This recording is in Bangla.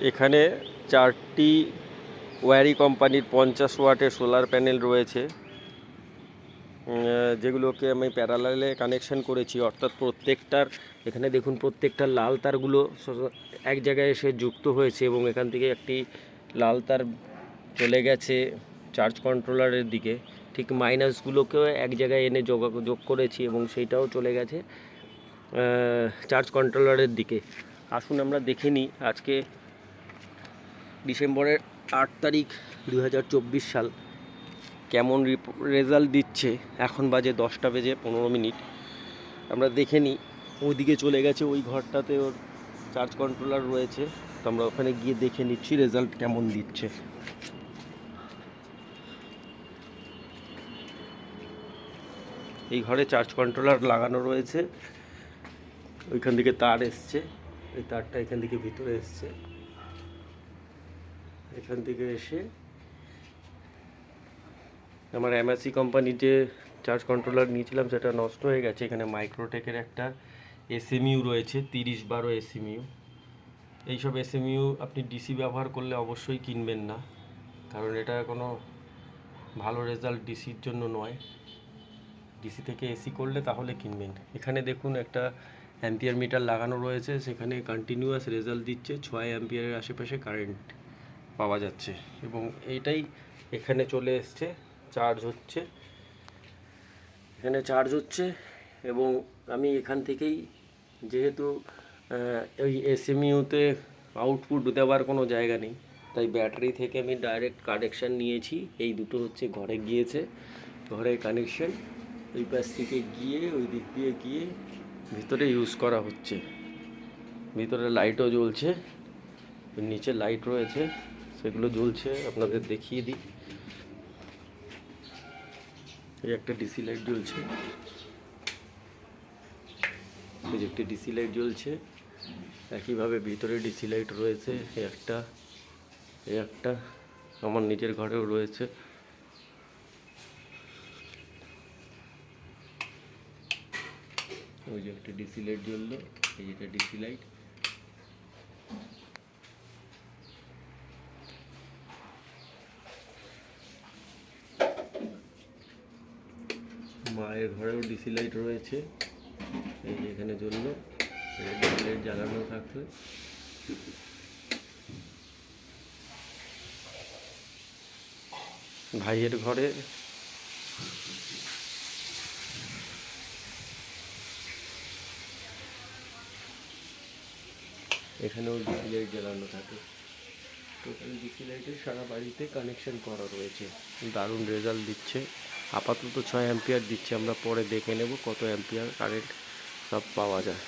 এখানে 4টি ওয়ারি কোম্পানির 50 ওয়াটের সোলার প্যানেল রয়েছে, যেগুলোকে আমি প্যারালালে কানেকশন করেছি। অর্থাৎ প্রত্যেকটার এখানে দেখুন, প্রত্যেকটার লাল তারগুলো এক জায়গায় এসে যুক্ত হয়েছে এবং এখান থেকে একটি লাল তার চলে গেছে চার্জ কন্ট্রোলারের দিকে। ঠিক মাইনাসগুলোকেও এক জায়গায় এনে যোগ করেছি এবং সেইটাও চলে গেছে চার্জ কন্ট্রোলারের দিকে। আসুন আমরা দেখে নিই আজকে ডিসেম্বরের 8 তারিখ 2024 সাল কেমন রেজাল্ট দিচ্ছে। এখন বাজে 10টা বেজে 15 মিনিট। আমরা দেখে নিই। ওইদিকে চলে গেছে, ওই ঘরটাতে ওর চার্জ কন্ট্রোলার রয়েছে, তো আমরা ওখানে গিয়ে দেখে নিচ্ছি রেজাল্ট কেমন দিচ্ছে। এই ঘরে চার্জ কন্ট্রোলার লাগানো রয়েছে, ওইখান থেকে তার এসছে, এই তারটা এখান থেকে ভিতরে এসছে, এখান থেকে এসে আমার এমএসসি কোম্পানির যে চার্জ কন্ট্রোলার নিয়েছিলাম সেটা নষ্ট হয়ে গেছে। এখানে মাইক্রোটেকের একটা এসএমইউ রয়েছে, 3012 এসএমইউ। এইসব এসএমইউ আপনি ডিসি ব্যবহার করলে অবশ্যই কিনবেন না, কারণ এটা কোনো ভালো রেজাল্ট ডিসির জন্য নয়। ডিসি থেকে এসি করলে তাহলে কিনবেন। এখানে দেখুন একটা অ্যাম্পিয়ার মিটার লাগানো রয়েছে, সেখানে কন্টিনিউয়াস রেজাল্ট দিচ্ছে, 6 অ্যাম্পিয়ারের আশেপাশে কারেন্ট পাওয়া যাচ্ছে এবং এইটাই এখানে চলে এসছে, চার্জ হচ্ছে, এখানে চার্জ হচ্ছে। এবং আমি এখান থেকেই, যেহেতু ওই এসএমইউতে আউটপুট দেওয়ার কোনো জায়গা নেই, তাই ব্যাটারি থেকে আমি ডাইরেক্ট কানেকশান নিয়েছি। এই দুটো হচ্ছে ঘরে গিয়েছে, ঘরে কানেকশান, ওই পাশ থেকে গিয়ে ওই দিক দিয়ে গিয়ে ভিতরে ইউজ করা হচ্ছে। ভিতরে লাইটও জ্বলছে, নিচে লাইট রয়েছে, সেগুলো জ্বলছে, আপনাদের দেখিয়ে দিই। এই একটা ডিসি লাইট জ্বলছে, এই যে একটা ডিসি লাইট জ্বলছে। একইভাবে ভিতরে ডিসি লাইট রয়েছে, এই একটা আমার নিজের ঘরেও রয়েছে। ওই যে একটা ডিসি লাইট জ্বললো, এই যেটা ডিসি লাইট। মায়ের ঘরেও ডিসি লাইট রয়েছে, এই যে এখানে জ্বললো, ডিসি লাইট জ্বালানো থাকবে। ভাইয়ের ঘরে এখানেও ডিসি লাইট জ্বালানো থাকে। টোটাল ডিসি লাইটের সারা বাড়িতে কানেকশন করা রয়েছে। দারুণ রেজাল্ট দিচ্ছে। আপাতত 6 অ্যাম্পিয়ার দিচ্ছে, আমরা পরে দেখে নেব কত অ্যাম্পিয়ার কারেন্ট সব পাওয়া যায়।